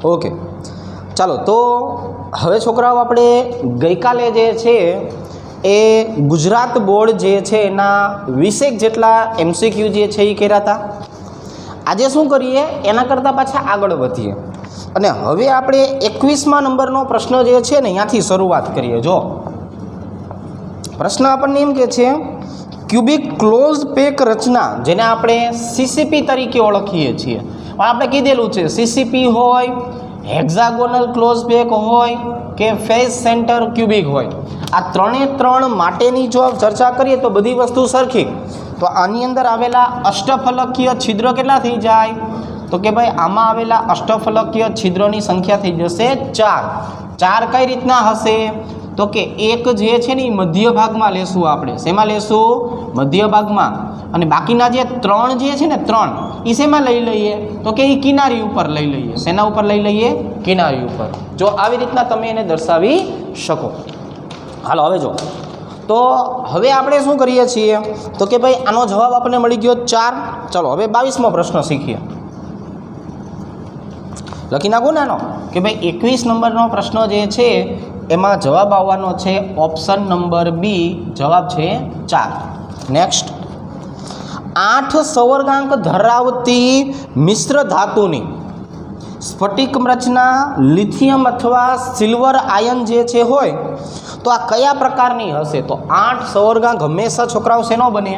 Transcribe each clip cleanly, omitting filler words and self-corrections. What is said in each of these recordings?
Okay चलो तो हवे छोकराओ आपणे गई काले जे छे ए गुजरात बोर्ड जे छे एना 20 जेटला MCQ जे छे ए कर्या हता। आजे शुं करीए एना करता पाछा आगळ वधीए अने हवे आपणे 21मा नंबरनो प्रश्न जे छे ने यांथी शरूआत करीए। जो प्रश्न आपणने एम के छे क्यूबिक क्लोज पेक रचना जेने आपणे CCP तरीके ओळखीए छीए पण आपणे कीधेलुं छे CCP होय हेक्सागोनल क्लोज पेक होय के फेस सेंटर क्यूबिक होय आ त्रणेय त्रण माटेनी जो चर्चा करीए तो बधी वस्तु सरखी। तो आनी अंदर आवेला अष्टफलकीय छिद्र केटला थई जाय तो के भाई आमां आवेला अष्टफलकीय छिद्रोनी संख्या थई जशे 4 कई रीतना हशे तो कि एक जे छे ने मध्य भागमां लेशुं आपणे शेमां लेशुं मध्य भागमां अने बाकीना जे त्रण जे छे ने त्रण ई शेमां लई लईए तो कि ई किनारी उपर लई लईए। शेना उपर लई लईए किनारी उपर। जो आवी रीतना तमे एने दर्शावी शको। हालो हवे जो तो हवे आपणे शुं करीए छीए तो कि भाई आनो जवाब आपणे मळी गयो 4। चलो हवे 22मो प्रश्न शीखीए। लखी नाखो नानो कि भाई 21 नंबरनो प्रश्न जे छे एमां जवाब आववानो छे ऑप्शन नंबर बी जवाब छे 4। नेक्स्ट 8 संवर्गांक धरावती मिश्र धातुनी स्फटिक रचना लिथियम अथवा सिल्वर आयन जे छे होय तो आ कया प्रकारनी हशे। तो 8 संवर्गांक हमेशा छोकराओ शेनो बने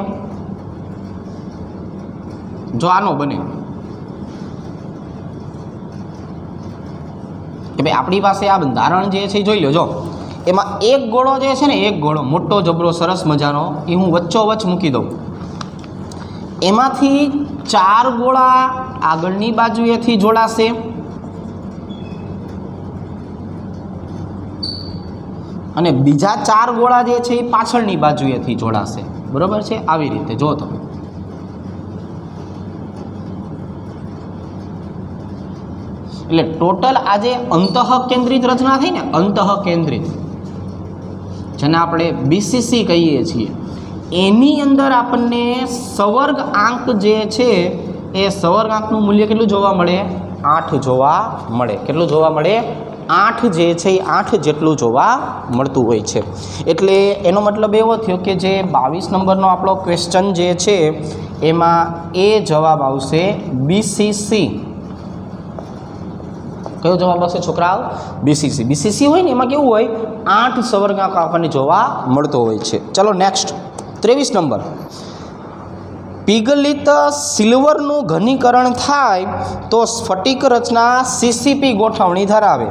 जो आनो बने कि भाई अपनी पास आ बंधारण जे छे जोई लो। जो एमां एक गोळो जे छे ने एक गोळो मोटो जबरो सरस मजानो ए हूँ वच्चोवच्च मूकी दऊं। एमांथी 4 गोळा आगळनी बाजुएथी जोड़ाशे अने बीजा 4 गोळा जे छे ए पाछळनी बाजुएथी जोड़ाशे। बरोबर छे। आवी रीते जो तमे એટલે ટોટલ આજે અંતઃ કેન્દ્રિત રચના થઈ ને અંતઃ કેન્દ્રિત જેને આપણે BCC કહીએ છીએ એની અંદર આપણને સવર્ગ આંક જે છે એ સવર્ગ આંકનું મૂલ્ય કેટલું જોવા મળે 8 જોવા મળે। કેટલું જોવા મળે 8 જે છે એ 8 જેટલું જોવા મળતું હોય છે। એટલે એનો મતલબ એવો થયો કે જે 22 નંબરનો આપણો ક્વેશ્ચન જે છે એમાં એ જવાબ આવશે BCC। कयो जवाब आवशे छोकराओ BCC। BCC होय ने एमां केवुं होय 8 संवर्गांक आपणे जोवा मळतो होय छे। चलो नेक्स्ट 23 नंबर पिघलित सिल्वरनुं घनीकरण थाय तो स्फटिक रचना CCP गोठवणी धरावे।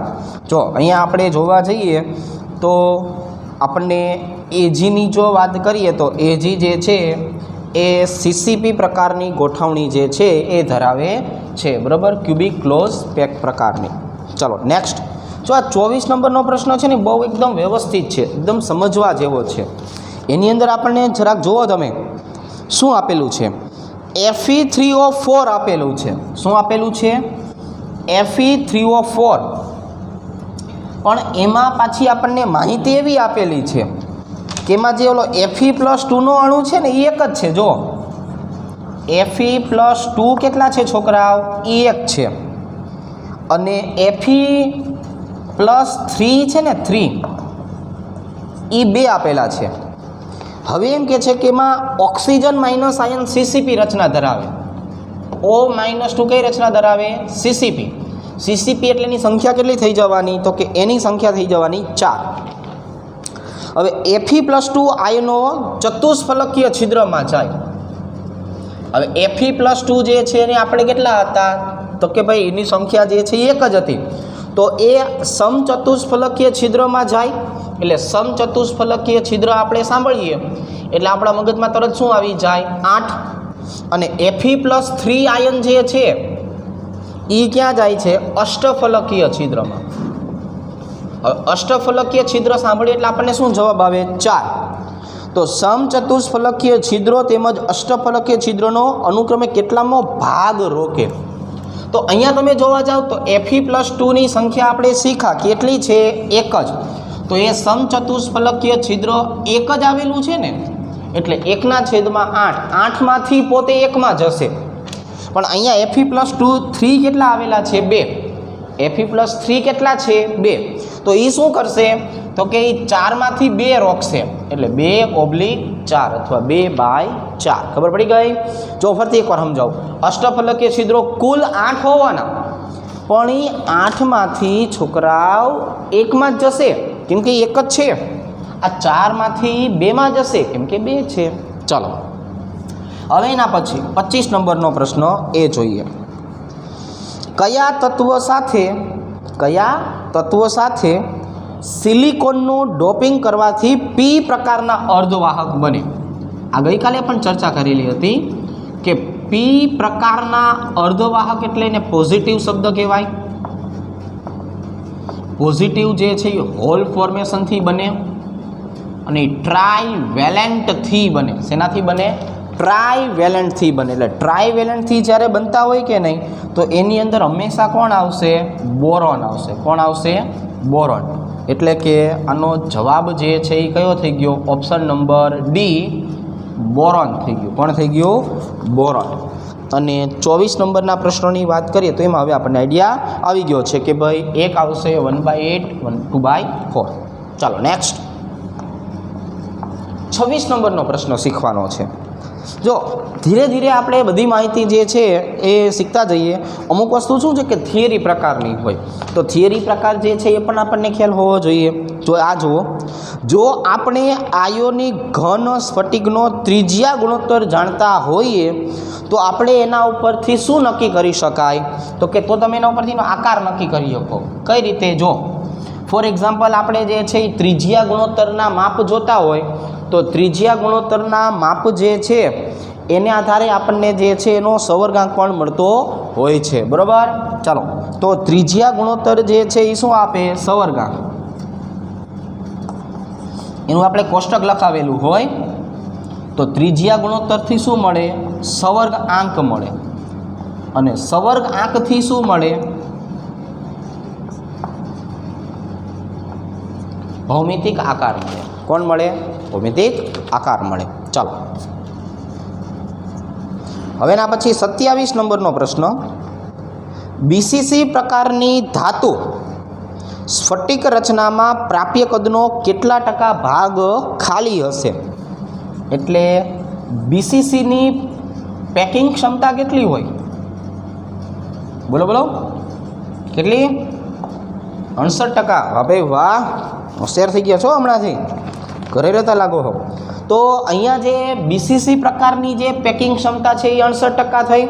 जो अहींया आपणे जोवा जईए तो आपणे AG नी जो वात करीए तो AG जे छे ए CCP प्रकारनी गोठवणी जे छे ए धरावे छे। बराबर क्यूबिक क्लोज पेक प्रकारनी। चलो नेक्स्ट जो आ 24 नंबरनो प्रश्न छे ने बहु एकदम व्यवस्थित छे एकदम समझवा जेवो छे। एनी अंदर आपणे जराक जोवो तमे शुं आपेलुं छे Fe3O4 आपेलुं छे। शुं आपेलुं छे Fe3O4 पण एमां पाછી आपणे माहिती एवी आपेली छे કે એમાં જે ઓલો Fe+2 નો અણુ છે ને એ એક જ છે। જો Fe+2 કેટલા છે છોકરાઓ એ એક છે અને Fe+3 છે ને 3 એ 2 આપેલા છે। હવે એમ કે છે કે એમાં ઓક્સિજન માઇનસ આયન CCP રચના ધરાવે। O-2 કઈ રચના ધરાવે CCP। CCP એટલે એની સંખ્યા કેટલી થઈ જવાની તો કે એની સંખ્યા થઈ જવાની 4। હવે Fe+2 આયનો ચતુષ્ફલકીય છિદ્રમાં જાય। હવે Fe+2 જે છે એને આપણે કેટલા હતા તો કે ભાઈ એની સંખ્યા જે છે એક જ હતી તો એ સમચતુષ્ફલકીય છિદ્રમાં જાય। એટલે સમચતુષ્ફલકીય છિદ્ર આપણે સાંભળીએ એટલે આપણા મગજમાં તરત શું આવી જાય 8 અને Fe+3 આયન જે છે એ ક્યાં જાય છે અષ્ટફલકીય છિદ્રમાં। अष्टफलकीय छिद्र सांभळीए एटले आपणे शुं जवाब आवे 4। तो समचतुष्फलकीय छिद्रो तेमज अष्टफलकीय छिद्रोनो अनुक्रमे केटलामो भाग रोके। तो अहींया तमे जोवा जाओ तो Fe+2 नी संख्या आपणे शीखा केटली छे एक ज। तो ए समचतुष्फलकीय छिद्र एक ज आवेलुं छे ने एटले 1/8 8 मांथी पोते 1 मां जशे। पण अहींया Fe+2 3 केटला आवेला छे 2 Fe+3 કેટલા છે 2, તો એ શું કરશે તો કે એ 4માંથી 2 રોકશે, એટલે 2/4 અથવા 2/4. ખબર પડી ગઈ? જો ફરીથી એકવાર સમજાવું. અષ્ટફલકીય છિદ્રો કુલ 8 હોવાના, પણ એ 8માંથી છોકરાઓ 1માં જ જશે કેમ કે 1 જ છે. આ 4માંથી 2માં જશે કેમ કે 2 છે. ચાલો હવે એના પછી 25 નંબરનો પ્રશ્ન એ જોઈએ. કયા તત્વ સાથે સિલિકોનનું ડોપિંગ કરવાથી પી પ્રકારના અર્ધવાહક બને? આ ગઈકાલે પણ ચર્ચા કરેલી હતી કે પી પ્રકારના અર્ધવાહક એટલે એને પોઝિટિવ શબ્દ કહેવાય. પોઝિટિવ જે છે એ હોલ ફોર્મેશનથી બને અને ટ્રાઇવેલેન્ટથી બને. શેનાથી બને? ટ્રાઇવેલેન્ટથી બને. એટલે ટ્રાઇવેલેન્ટથી જ્યારે બનતા હોય કે નહીં તો એની અંદર હંમેશા કોણ આવશે? બોરોન આવશે. કોણ આવશે? બોરોન. એટલે કે આનો જવાબ જે છે એ કયો થઈ ગયો? ઓપ્શન નંબર ડી, બોરોન થઈ ગયું. કોણ થઈ ગયું? બોરોન. અને 24 નંબરના પ્રશ્નોની વાત કરીએ તો એમાં હવે આપણને આઈડિયા આવી ગયો છે કે ભાઈ એક આવશે 1/8, 2/4. ચાલો નેક્સ્ટ 26 નંબરનો પ્રશ્ન શીખવાનો છે. જો ધીરે ધીરે આપણે બધી માહિતી જે છે એ શીખતા જઈએ. અમુક વસ્તુ શું છે કે થિયરી પ્રકારની હોય, તો થિયરી પ્રકાર જે છે એ પણ આપણને ખ્યાલ હોવો જોઈએ. જો આ જુઓ, જો આપણે આયોનિક ઘન સ્ફટિકનો ત્રિજ્યા ગુણોત્તર જાણતા હોઈએ તો આપણે એના ઉપરથી શું નક્કી કરી શકાય? તો કે તો તમે એના ઉપરથી આકાર નક્કી કરી શકો. કઈ રીતે? જો ફોર એક્ઝામ્પલ આપણે જે છે એ ત્રિજ્યા ગુણોત્તરના માપ જોતા હોય તો ત્રિજ્યા ગુણોત્તરના માપ જે છે એને આધારે આપણને જે છે એનો સવર્ગાંક પણ મળતો હોય છે. બરાબર? ચાલો તો ત્રિજ્યા ગુણોત્તર જે છે એ શું આપે? સવર્ગાંક. એનું આપણે કોષ્ટક લખાવેલું હોય તો ત્રિજ્યા ગુણોત્તરથી શું મળે? સવર્ગ આંક મળે. અને સવર્ગ આંકથી શું મળે? ભૌમિતિક આકાર મળે. કોણ મળે? ભૌમિતિક આકાર મળે. ચાલો હવે એના પછી 27 નંબરનો પ્રશ્ન. બીસીસી પ્રકારની ધાતુ સ્ફટિક રચનામાં પ્રાપ્ય કદનો કેટલા ટકા ભાગ ખાલી હશે? એટલે બીસીસીની પેકિંગ ક્ષમતા કેટલી હોય? બોલો બોલો, કેટલી? 68%. વાહ ભાઈ વાહ, હોશિયાર થઈ ગયા છો હમણાંથી, ઘરે રહેતા લાગો હો. તો અહીંયા જે બીસીસી પ્રકારની જે પેકિંગ ક્ષમતા છે એ 68% થઈ.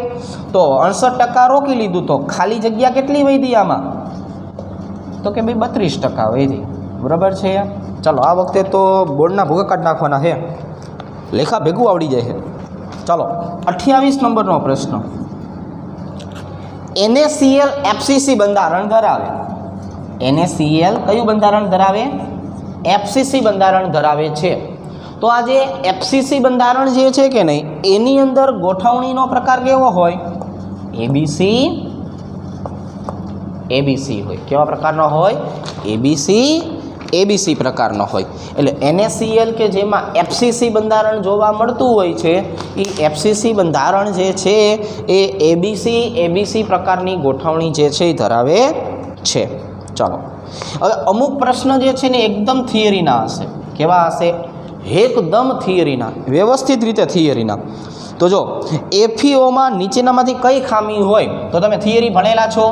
તો 68% રોકી લીધું તો ખાલી જગ્યા કેટલી વધી આમાં? તો કે ભાઈ 32% વધી. બરાબર છે? ચાલો આ વખતે તો બોર્ડના ભૂગા કાઢ નાખવાના છે, લેખા ભેગું આવડી જાય છે. ચાલો 28 નંબરનો પ્રશ્ન. NaCl FCC બંધારણ ધરાવે. NaCl કયું બંધારણ ધરાવે? FCC બંધારણ ધરાવે છે. તો આ જે FCC બંધારણ જે છે કે નહીં એની અંદર ગોઠવણીનો પ્રકાર કેવો હોય? ABC હોય. કેવા પ્રકારનો હોય? ABC પ્રકારનો હોય. એટલે NaCl કે જેમાં FCC બંધારણ જોવા મળતું હોય છે એ FCC બંધારણ જે છે એ ABC પ્રકારની ગોઠવણી જે છે એ ધરાવે છે. ચાલો હવે અમુક પ્રશ્ન જે છે ને એકદમ થિયરીના હશે. કેવા હશે? એકદમ થિયરીના, વ્યવસ્થિત રીતે થિયરીના. તો જો FeOમાં નીચેનામાંથી કઈ ખામી હોય? તો તમે થિયરી ભણેલા છો.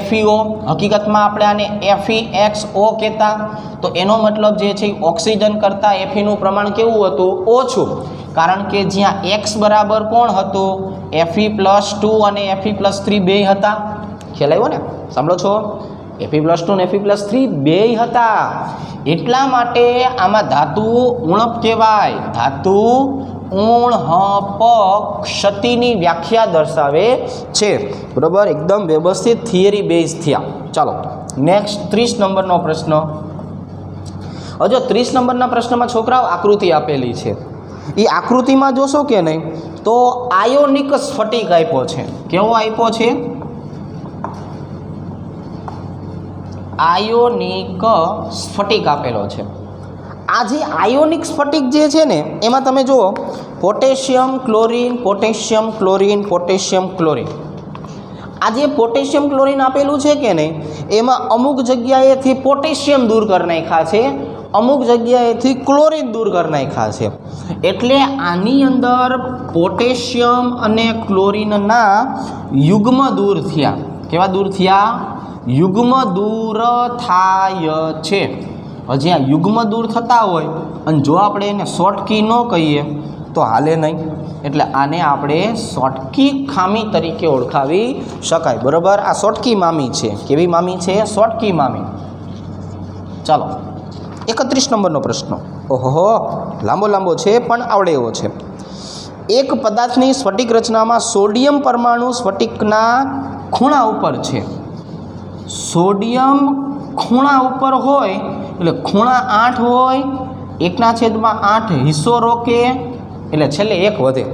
FeO હકીકતમાં આપણે આને FeXO કહેતા. તો એનો મતલબ જે છે ઓક્સિજન કરતાં Feનું પ્રમાણ કેવું હતું? ઓછું. કારણ કે જ્યાં X બરાબર કોણ હતું? Fe+2 અને Fe+3 બે હતા. ખ્યાલ આવ્યો ને? સાંભળો છો? Fe+2 અને Fe+3 બે હતા. એટલા માટે આમાં ધાતુ ઉણપ કહેવાય. ધાતુ ઉણપ ક્ષતિની વ્યાખ્યા દર્શાવે છે. બરાબર? એકદમ વ્યવસ્થિત થિયરી બેઝ થયા. ચાલો નેક્સ્ટ 30 નંબરનો પ્રશ્ન. હજુ 30 નંબરના પ્રશ્નમાં છોકરાઓ આકૃતિ આપેલી છે. એ આકૃતિમાં જોશો કે નહીં તો આયોનિક સ્ફટિક આપ્યો છે. કેવો આપ્યો છે? આયોનિક સ્ફટિક આપેલો છે. આ જે આયોનિક સ્ફટિક જે છે ને એમાં તમે જુઓ potassium chlorine, potassium chlorine, potassium chlorine. આ જે પોટેશિયમ ક્લોરીન આપેલું છે કે નહીં, એમાં અમુક જગ્યાએથી પોટેશિયમ દૂર કરી નાખ્યા છે, અમુક જગ્યાએથી ક્લોરીન દૂર કરી નાખ્યા છે. એટલે આની અંદર પોટેશિયમ અને ક્લોરીનના યુગ્મ દૂર થયા. કેવા દૂર થયા? યુગ્મ દૂર થાય છે. હજી આ યુગ્મ દૂર થતા હોય અને જો આપણે એને શોર્ટકી ન કહીએ તો હાલે નહીં. એટલે આને આપણે શોર્ટકી ખામી તરીકે ઓળખાવી શકાય. બરાબર, આ શોર્ટકી મામી છે. કેવી મામી છે? શોર્ટકી મામી. ચાલો 31 નંબરનો પ્રશ્ન. ઓહો, લાંબો છે પણ આવડે એવો છે. એક પદાર્થની સ્ફટિક રચનામાં સોડિયમ પરમાણુ સ્ફટિકના ખૂણા ઉપર છે. સોડિયમ ખૂણા ઉપર હોય એટલે ખૂણા 8 હોય, 1/8 હિસ્સો રોકે એટલે છેલ્લે 1 વધે.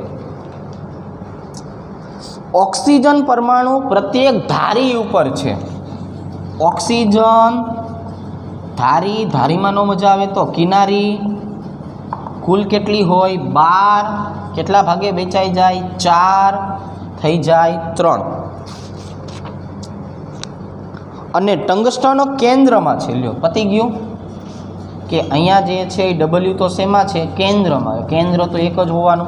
ઓક્સિજન પરમાણુ પ્રત્યેક ધારી ઉપર છે. ઓક્સિજન ધારીમાં ન મજા આવે તો કિનારી. કુલ કેટલી હોય? 12. કેટલા ભાગે વેચાઈ જાય? 4 થઈ જાય 3. અને ટંગસ્ટન કેન્દ્રમાં છે. લ્યો, પતી ગયું કે અહીંયા જે છે એ ડબલ્યુ તો શેમાં છે? કેન્દ્રમાં. કેન્દ્ર તો એક જ હોવાનું.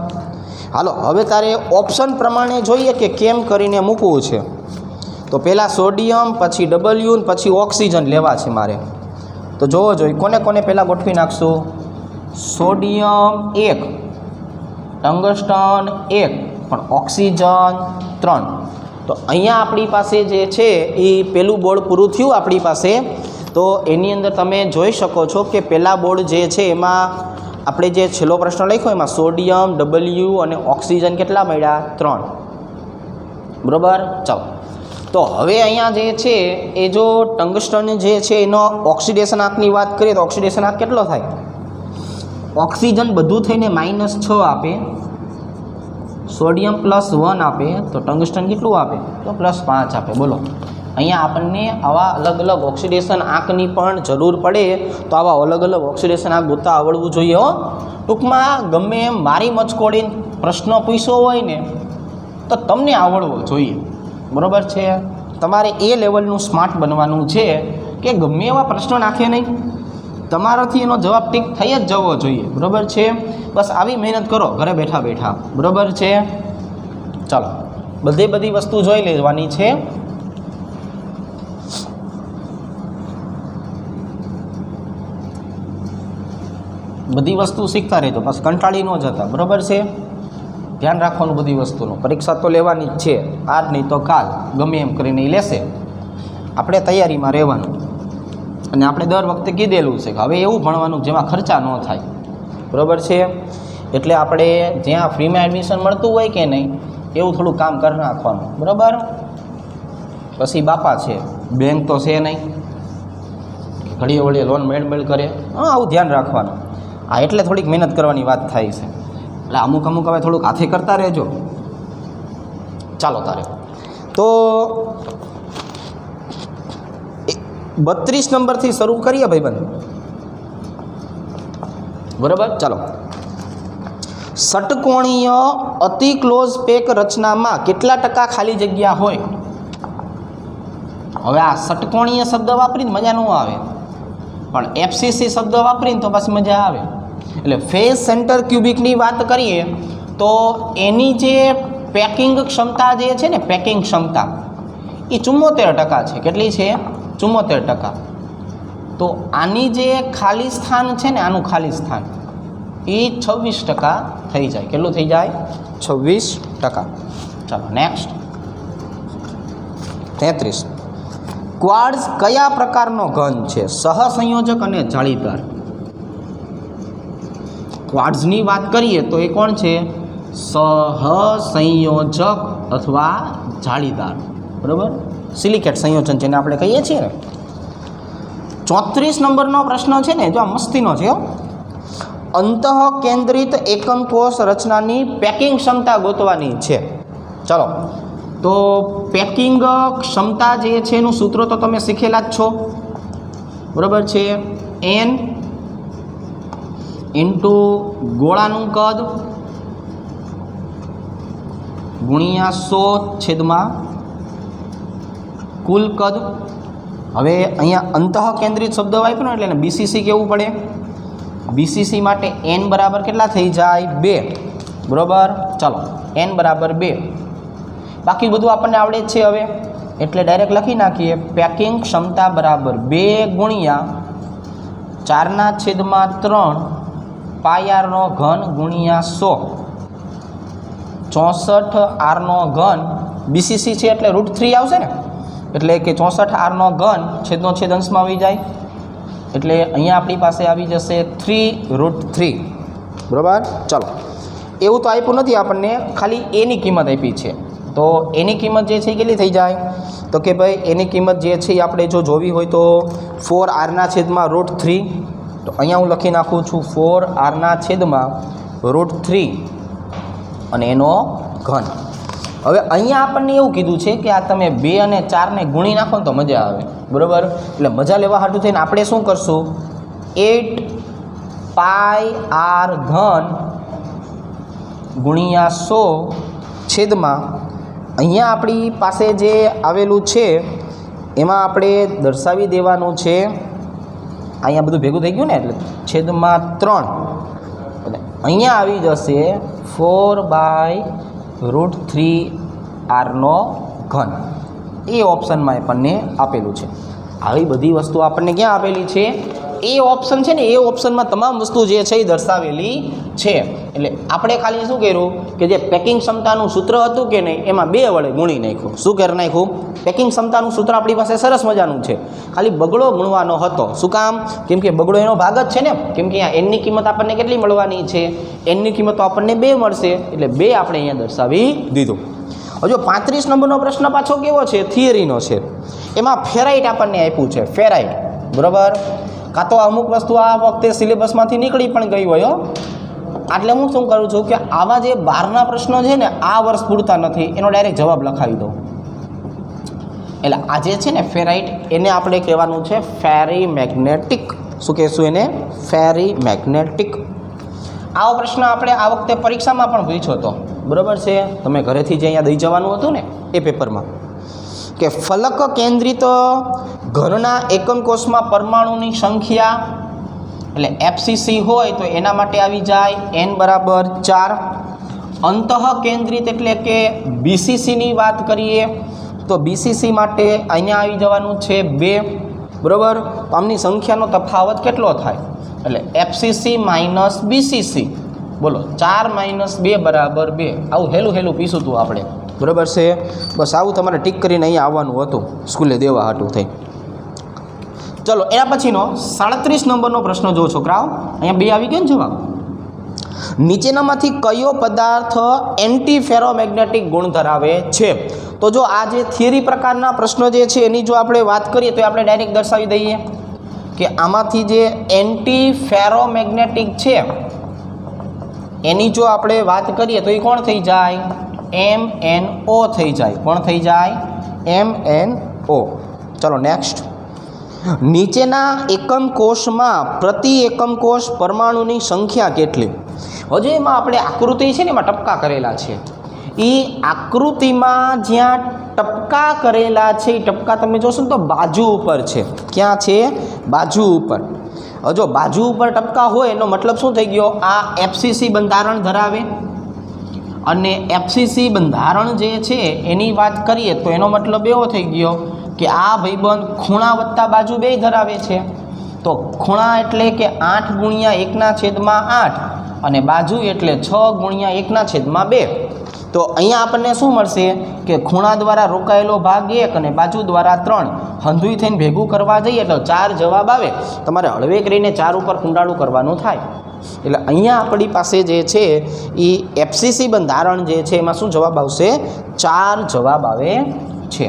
હાલો, હવે તારે ઓપ્શન પ્રમાણે જોઈએ કે કેમ કરીને મૂકવું છે. તો પહેલાં સોડિયમ, પછી ડબલ્યુ, પછી ઓક્સિજન લેવા છે મારે. તો જોવો જોઈએ કોને કોને પહેલાં ગોઠવી નાખશું. સોડિયમ 1, ટંગસ્ટન 1, પણ ઓક્સિજન 3. તો અહીંયા આપણી પાસે જે છે એ પહેલું બોર્ડ પૂરું થયું આપણી પાસે. તો એની અંદર તમે જોઈ શકો છો કે પહેલાં બોર્ડ જે છે એમાં આપણે જે છેલ્લો પ્રશ્ન લખ્યો એમાં સોડિયમ, ડબલ્યુ અને ઓક્સિજન કેટલા મળ્યા? 3. બરાબર. ચાલો, તો હવે અહીંયા જે છે એ જો ટંગસ્ટન જે છે એનો ઓક્સિડેશન આંકની વાત કરીએ તો ઓક્સિડેશન આંક કેટલો થાય? ઓક્સિજન બધું થઈને -6 આપે, સોડિયમ +1 આપે, તો ટંગસ્ટન કેટલું આપે? તો +5 આપે. બોલો, અહીંયા આપણને આવા અલગ અલગ ઓક્સિડેશન આંકની પણ જરૂર પડે તો આવા અલગ અલગ ઓક્સિડેશન આંક ગોતતા આવડવું જોઈએ. ટૂંકમાં ગમે એમ મારી મચકોડીને પ્રશ્ન પૂછ્યો હોય ને તો તમને આવડવો જોઈએ. બરાબર છે? તમારે એ લેવલનું સ્માર્ટ બનવાનું છે કે ગમે એવા પ્રશ્નો નાખે નહીં, તમારાથી એનો જવાબ ટીક થઈ જ જવો જોઈએ. બરાબર છે? બસ આવી મહેનત કરો ઘરે બેઠા બેઠા. બરાબર છે? ચાલો, બધી વસ્તુ જોઈ લેવાની છે. બધી વસ્તુ શીખતા રહેજો, બસ કંટાળી ન જતા. બરાબર છે? ધ્યાન રાખવાનું બધી વસ્તુનું. પરીક્ષા તો લેવાની જ છે, આજ નહીં તો કાલ, ગમે એમ કરીને એ લેશે. આપણે તૈયારીમાં રહેવાનું. અને આપણે દર વખતે કીધેલું છે કે હવે એવું ભણવાનું જેમાં ખર્ચા ન થાય. બરાબર છે? એટલે આપણે જ્યાં ફ્રીમાં એડમિશન મળતું હોય કે નહીં એવું થોડું કામ કરી નાખવાનું. બરાબર? પછી બાપા છે, બેંક તો છે નહીં, ઘડીએ વળીએ લોન મેળ કરે. હા, આવું ધ્યાન રાખવાનું. હા, એટલે થોડીક મહેનત કરવાની વાત થાય છે. એટલે અમુક હવે થોડુંક હાથે કરતા રહેજો. ચાલો તારે તો 32 નંબરથી શરૂ કરીએ ભાઈબંધ. બરાબર? ચાલો. ષટકોણીય અતિ ક્લોઝ પેક રચનામાં કેટલા ટકા ખાલી જગ્યા હોય? હવે આ ષટકોણીય શબ્દ વાપરીને મજા ન આવે, પણ FCC શબ્દ વાપરીને તો પછી મજા આવે. એટલે ફેઝ સેન્ટર ક્યુબિકની વાત કરીએ તો એની જે પેકિંગ ક્ષમતા જે છે ને, પેકિંગ ક્ષમતા એ 74% છે. કેટલી છે? 74%. તો આની જે ખાલી સ્થાન છે ને, આનું ખાલી સ્થાન એ 26% થઈ જાય. કેટલું થઈ જાય? 26%. ચાલો નેક્સ્ટ. 33. ક્વાર્ટઝ કયા પ્રકારનો ઘન છે? સહસંયોજક અને જાળીદાર. ક્વાર્ટઝની વાત કરીએ તો એ કોણ છે? સહસંયોજક અથવા જાળીદાર. બરાબર? સિલિકેટ સંયોજન જેને આપણે કહીએ છીએ ને. 34 નંબરનો પ્રશ્ન છે ને, જો આ મસ્તીનો છે. અંતઃકેન્દ્રિત એકમ કોષ રચનાની પેકિંગ ક્ષમતા ગોતવાની છે. ચાલો, તો પેકિંગ ક્ષમતા જે છે એનું સૂત્ર તો તમે શીખેલા જ છો. બરાબર છે? N ઇન્ટુ ગોળાનું કદ ગુણ્યા 100/, કુલ કદ. હવે અહીંયા અંતઃ કેન્દ્રિત શબ્દ વાપર્યો ને એટલે એને બીસીસી કહેવું પડે. બીસીસી માટે n બરાબર કેટલા થઈ જાય? 2. બરાબર. ચાલો n બરાબર 2. બાકી બધું આપણને આવડે જ છે હવે, એટલે ડાયરેક્ટ લખી નાખીએ પેકિંગ ક્ષમતા બરાબર 2 ગુણ્યા 4/3 પાઈ આરનો ઘન ગુણ્યા 100. 64 આરનો ઘન બીસીસી છે એટલે √3 આવશે ને, એટલે કે 64 આરનો ઘન છેદનો છેદ અંશમાં આવી જાય, એટલે અહીંયા આપણી પાસે આવી જશે 3√3. બરાબર. ચાલો એવું તો આપ્યું નથી આપણને, ખાલી એની કિંમત આપી છે. તો એની કિંમત જે છે એ કેટલી થઈ જાય? તો કે ભાઈ એની કિંમત જે છે એ આપણે જો જોવી હોય તો 4r/√3. તો અહીંયા હું લખી નાખું છું 4r/√3 અને એનો ઘન. હવે અહીંયા આપણને એવું કીધું છે કે આ તમે 2 અને 4ને ગુણી નાખો ને તો મજા આવે. બરાબર. એટલે મજા લેવા હાટું થઈને આપણે શું કરશું? 8 પાઈ આર ઘન ગુણ્યા 100 છેદમાં અહીંયા આપણી પાસે જે આવેલું છે એમાં આપણે દર્શાવી દેવાનું છે, અહીંયા બધું ભેગું થઈ ગયું ને એટલે છેદમાં 3, એટલે અહીંયા આવી જશે 4/√3 આરનો ઘન. એ ઓપ્શનમાં આપણને આપેલું છે. આવી બધી વસ્તુ આપણને ક્યાં આપેલી છે? એ ઓપ્શન છે ને, એ ઓપ્શનમાં તમામ વસ્તુ જે છે એ દર્શાવેલી છે. એટલે આપણે ખાલી શું કર્યું કે જે પેકિંગ ક્ષમતાનું સૂત્ર હતું કે નહીં એમાં 2 વડે ગુણી નાખ્યું. શું કરી નાખ્યું? પેકિંગ ક્ષમતાનું સૂત્ર આપણી પાસે સરસ મજાનું છે, ખાલી બગડો ગુણવાનો હતો. શું કામ? કેમ કે બગડો એનો ભાગ જ છે ને, કેમ કે અહીંયા એનની કિંમત આપણને કેટલી મળવાની છે? એનની કિંમત તો આપણને 2 મળશે, એટલે 2 આપણે અહીંયા દર્શાવી દીધું. હવે જો 35 નંબરનો પ્રશ્ન પાછો કેવો છે? થિયરીનો છે. એમાં ફેરાઇટ આપણને આપ્યું છે, ફેરાઇટ. બરાબર. કાં તો અમુક વસ્તુ આ વખતે સિલેબસમાંથી નીકળી પણ ગઈ હોય. એટલે હું શું કરું છું કે આવા જે 12ના પ્રશ્નો છે ને આ વર્ષ પૂરતા નથી, એનો ડાયરેક્ટ જવાબ લખાવી દઉં. એટલે આ જે છે ને ફેરાઇટ, એને આપણે કહેવાનું છે ફેરીમેગ્નેટિક. શું કહેશું એને? ફેરીમેગ્નેટિક. આવો પ્રશ્ન આપણે આ વખતે પરીક્ષામાં પણ પૂછ્યો હતો. બરાબર છે. તમે ઘરેથી જે અહીંયા દઈ જવાનું હતું ને એ પેપરમાં, કે ફલક કેન્દ્રિત ઘનના એકમ કોષમાં પરમાણુની સંખ્યા, એટલે એફસીસી હોય તો એના માટે આવી જાય n બરાબર 4. અંતઃ કેન્દ્રિત એટલે કે બીસીસીની વાત કરીએ તો બીસીસી માટે અહીંયા આવી જવાનું છે 2. બરાબર. તો આમની સંખ્યાનો તફાવત કેટલો થાય? એટલે એફસીસી માઇનસ બીસીસી. બોલો 4 - 2 બરાબર 2. આવું હેલું પીશું હતું આપણે. બરાબર છે. બસ આવું તમારે ટીક કરીને અહીંયા આવવાનું હતું સ્કૂલે દેવા હાટું થઈ. ચલો એના પછીનો 37 નંબરનો પ્રશ્ન જો છોકરાઓ, અહીંયા 2 આવી ગયો ને જવાબ. નીચેનામાંથી કયો પદાર્થ એન્ટી ફેરોમેગ્નેટિક ગુણ ધરાવે છે? તો જો આ જે થિયરી પ્રકારના પ્રશ્નો જે છે એની જો આપણે વાત કરીએ તો આપણે ડાયરેક્ટ દર્શાવી દઈએ કે આમાંથી જે એન્ટી ફેરોમેગ્નેટિક છે એની જો આપણે વાત કરીએ તો એ કોણ થઈ જાય? MnO થઈ જાય. કોણ થઈ જાય? MnO. ચલો નેક્સ્ટ. નીચેના એકમ કોષમાં પ્રતિ એકમ કોષ પરમાણુની સંખ્યા કેટલી? હજુ એમાં આપણે આકૃતિ છે ને એમાં ટપકા કરેલા છે. એ આકૃતિમાં જ્યાં ટપકા કરેલા છે એ ટપકા તમે જોશો ને તો બાજુ ઉપર છે. ક્યાં છે? બાજુ ઉપર. જો બાજુ ઉપર ટપકા હોય એનો મતલબ શું થઈ ગયો? આ એફસીસી બંધારણ ધરાવે. અને એફસીસી બંધારણ જે છે એની વાત કરીએ તો એનો મતલબ એવો થઈ ગયો કે આ ભાઈબંધ ખૂણા વત્તા બાજુ 2 ધરાવે છે. તો ખૂણા એટલે કે 8/1/8 અને બાજુ એટલે 6/1/2. તો અહીંયા આપણને શું મળશે કે ખૂણા દ્વારા રોકાયેલો ભાગ 1 અને બાજુ દ્વારા 3 હંધુઈ થઈને ભેગું કરવા જઈએ તો 4 જવાબ આવે. તમારે હળવે કરીને 4 ઉપર કુંડાળું કરવાનું થાય. એટલે અહીંયા આપણી પાસે જે છે એ એફસીસી બંધારણ જે છે એમાં શું જવાબ આવશે? 4 જવાબ આવે છે.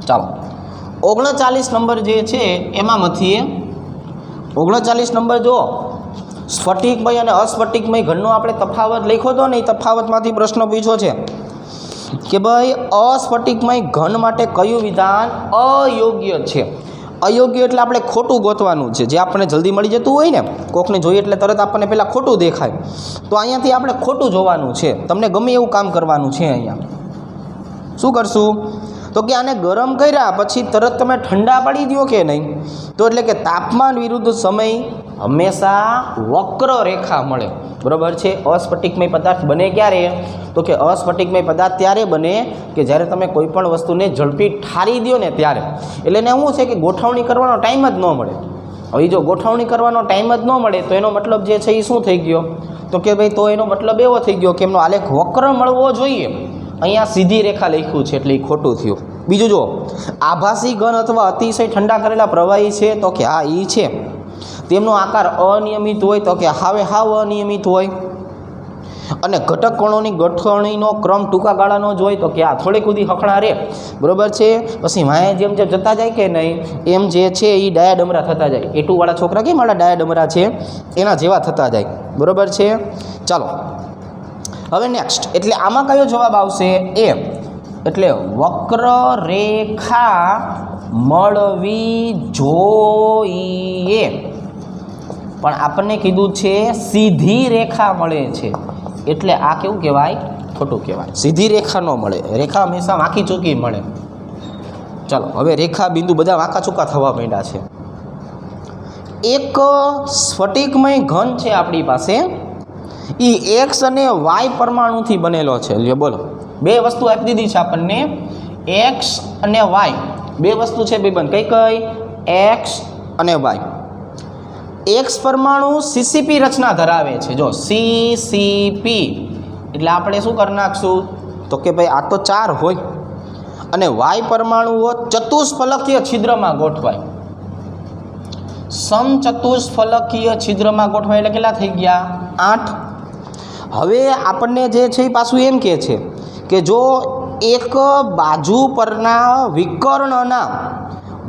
ચાલો 39 નંબર જે છે એમાં મથીએ. 39 નંબર જો સ્ફટિકમય અને અસ્ફટિકમય ઘનનો આપણે તફાવત લખ્યો હતો ને એ તફાવતમાંથી પ્રશ્ન પૂછ્યો છે કે ભાઈ અસ્ફટિકમય ઘન માટે કયું વિધાન અયોગ્ય છે? અયોગ્ય એટલે આપણે ખોટું ગોતવાનું છે, જે આપણને જલ્દી મળી જતું હોય ને, કોકને જોઈએ એટલે તરત આપણને પહેલાં ખોટું દેખાય. તો અહીંયાથી આપણે ખોટું જોવાનું છે. તમને ગમે એવું કામ કરવાનું છે. અહીંયા શું કરશું? તો કે આને ગરમ કર્યા પછી તરત તમે ઠંડા પાડી દો કે નહીં? તો એટલે કે તાપમાન વિરુદ્ધ સમય હંમેશા વક્ર રેખા મળે, બરાબર છે. અસ્ફટિકમય પદાર્થ બને ક્યારે? તો કે અસ્ફટિકમય પદાર્થ ત્યારે બને કે જ્યારે તમે કોઈ પણ વસ્તુને ઝડપી ઠારી દો ને ત્યારે. એટલે એને શું છે કે ગોઠવણી કરવાનો ટાઈમ જ ન મળે. હવે જો ગોઠવણી કરવાનો ટાઈમ જ ન મળે તો એનો મતલબ જે છે એ શું થઈ ગયો? તો કે ભાઈ તો એનો મતલબ એવો થઈ ગયો કે એમનો આલેખ વક્ર મળવો જોઈએ. અહીંયા સીધી રેખા લખ્યું છે એટલે એ ખોટું થયું. બીજું જો આભાસી ઘન અથવા અતિશય ઠંડા કરેલા પ્રવાહી છે, તો કે હા એ છે. તેમનો આકાર અનિયમિત હોય, તો કે હાવ અનિયમિત હોય. અને ઘટક કણોની ગોઠવણીનો ક્રમ ટૂંકા ગાળાનો જ હોય, તો કે આ થોડીક સુધી હખણા રહે, બરાબર છે. પછી વાંહે જેમ જેમ જતા જાય કે નહીં એમ જે છે એ ડાયાડમરા થતા જાય. એટુવાળા છોકરા કેમ મારા ડાયાડમરા છે એના જેવા થતા જાય, બરાબર છે. ચાલો હવે નેક્સ્ટ, એટલે આમાં કયો જવાબ આવશે? એ એટલે વક્ર રેખા મળવી જોઈએ, પણ આપણને કીધું છે સીધી રેખા મળે છે, એટલે આ કેવું કહેવાય? ખોટું કહેવાય. સીધી રેખા ન મળે, રેખા હંમેશા વાંકી ચૂકી મળે. ચાલો હવે રેખા બિંદુ બધા વાંકા ચૂકા થવા માંડ્યા છે. એક સ્ફટિકમય ઘન છે આપણી પાસે, એ એક્સ અને વાય પરમાણુથી બનેલો છે. લ્યો બોલો, બે વસ્તુ આપી દીધી છે આપણને, એક્સ અને વાય. બે વસ્તુ છે ભાઈબંધ, કઈ કઈ? એક્સ અને વાય. એક્સ પરમાણુ સીસીપી રચના ધરાવે છે. જો સીસીપી એટલે આપણે શું કરી નાખશું? તો કે ભાઈ આ તો 4 હોય. અને વાય પરમાણુઓ ચતુષ્ફલકીય છિદ્રમાં ગોઠવાય. સમચતુષ્ફલકીય છિદ્રમાં ગોઠવાય એટલે કેટલા થઈ ગયા? 8. હવે આપણને જે છે એ પાછું એમ કહે છે કે જો એક બાજુ પરના વિકર્ણના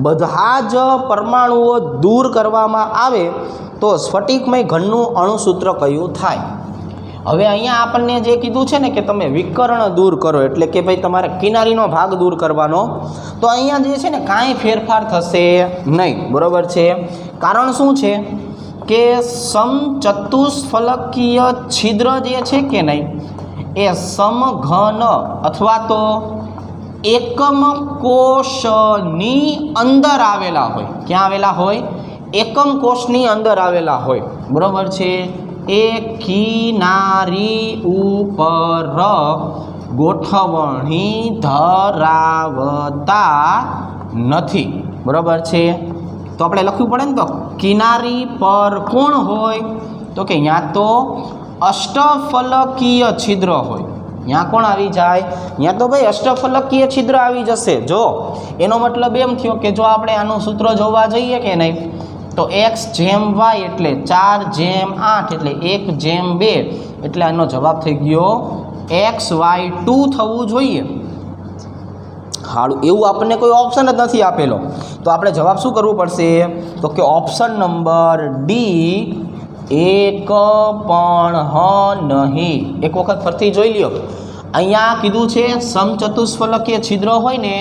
બધા જ પરમાણુઓ દૂર કરવામાં આવે તો સ્ફટિકમય ઘનનું અણુસૂત્ર કયું થાય? હવે અહીંયા આપણને જે કીધું છે ને કે તમે વિકર્ણ દૂર કરો, એટલે કે ભાઈ તમારે કિનારીનો ભાગ દૂર કરવાનો, તો અહીંયા જે છે ને કાંઈ ફેરફાર થશે નહીં, બરાબર છે. કારણ શું છે કે સમચતુષ્ફલકીય છિદ્ર જે છે કે નહીં એ સમઘન અથવા તો એકમ કોષની અંદર આવેલા હોય. ક્યાં આવેલા હોય? એકમ કોષની અંદર આવેલા હોય, બરાબર છે. એ કિનારી ઉપર ગોઠવણી ધરાવતા નથી, બરાબર છે. તો આપણે લખવું પડે ને, તો કિનારી પર કોણ હોય? તો કે અહીંયા તો અષ્ટફલકીય છિદ્ર હોય. यहाँ कोण आवी जाए? यहाँ तो भाई अष्टफलकीय छिद्र आवी जशे। जो एनो मतलब एम थयो कि जो आपणे आनुं सूत्र जोवा जोईए के नहीं, तो x जेम y एटले 4/8 एटले 1/2 एटले आनो जवाब थई गयो xy2 थवुं जोईए। हारू एवुं आपने कोई ऑप्शन ज नथी आपेलो, तो आपणे जवाब शुं करवुं पड़शे? तो कि ऑप्शन नंबर डी एक पण नहीं। एक वखत फरती जोई ल्यो। अहींया कीधुं छे समचतुष्फलकीय छिद्र होय ने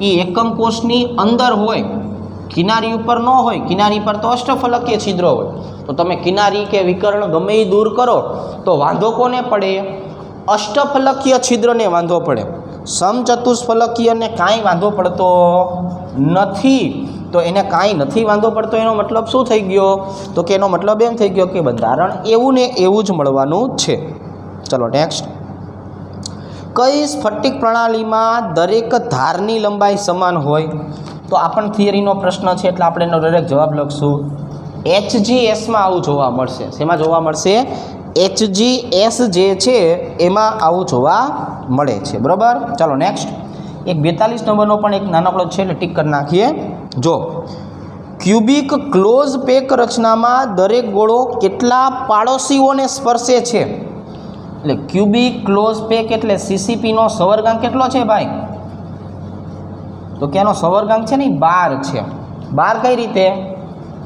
ई एकम कोषनी अंदर होय, किनारी पर न होय। किनारी पर तो अष्टफलकीय छिद्र होय, तो तमे किनारी के विकर्ण गमे ई दूर करो तो वांधो कोने पड़े? अष्टफलकीय छिद्र ने वांधो पड़े। समचतुष्फलकीय ने कांई वांधो पड़तो नथी, तो एने कांई नथी वांधो पड़तो। एनो मतलब शुं थई गयो? तो कि एनो मतलब एम थई गयो कि बंधारण एवुं ने एवुं ज मळवानुं छे। चलो नेक्स्ट। कई स्फटिक प्रणाली में दरेक धारनी लंबाई समान होय? तो आपन थियरीनो प्रश्न छे એટલે આપણે એનો ડાયરેક્ટ જવાબ લખશું। HGS માં આવું જોવા મળશે। શેમાં જોવા મળશે? HGS જે છે એમાં આવું જોવા મળે છે, બરાબર। ચાલો નેક્સ્ટ। एक 42 नंबरનો પણ એક નાનકડો છે એટલે ટીક કરી નાખીએ। જો ક્યુબિક ક્લોઝ પેક રચનામાં દરેક ગોળો કેટલા પાડોશીઓને સ્પર્શે છે? એટલે ક્યુબિક ક્લોઝ પેક એટલે સીસીપી નો સવર્ગાંક કેટલો છે ભાઈ? તો કે એનો સવર્ગાંક છે ને 12 છે। 12 કઈ રીતે?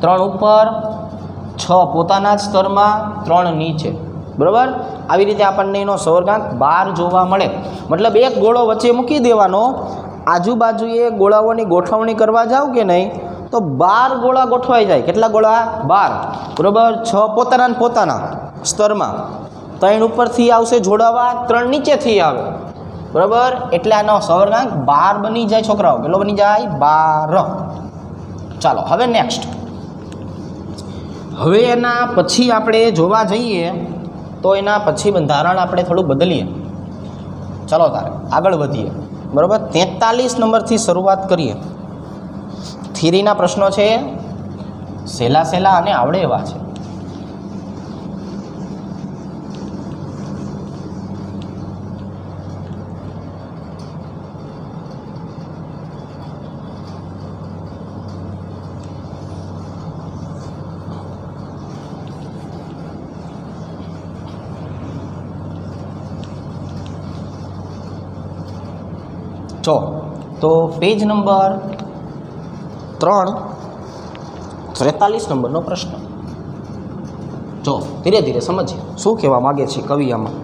3 ઉપર, 6 પોતાના જ સ્તરમાં, 3 નીચે, બરાબર। આવી રીતે આપણને એનો સવર્ગાંક 12 જોવા મળે। मतलब एक गोळो वच्चे मूकी देवानो, आजूबाजुए गोळाओनी गोठवणी करवा जाओ के नहीं तो 12 गोळा गोठवाई जाए। केटला गोळा? 12, बराबर। 6 पोताना ने पोताना स्तर में, 3 उपरथी आवशे जोड़ावा, 3 नीचेथी आवे, બરાબર, એટલે આનો સહવર્ગાંક 12 બની જાય છોકરાઓ. કેટલો બની જાય? 12. ચાલો હવે નેક્સ્ટ. હવે એના પછી આપણે જોવા જઈએ તો એના પછી બંધારણ આપણે થોડું બદલીએ. ચાલો તારે આગળ વધીએ. બરાબર, 43 નંબરથી શરૂઆત કરીએ. થિયરીના પ્રશ્નો છે, સહેલા સહેલા અને આવડે એવા છે. જો તો પેજ નંબર 3, 43 નંબરનો પ્રશ્ન. જો ધીરે ધીરે સમજીએ શું કહેવા માગે છે કવિ. આમાં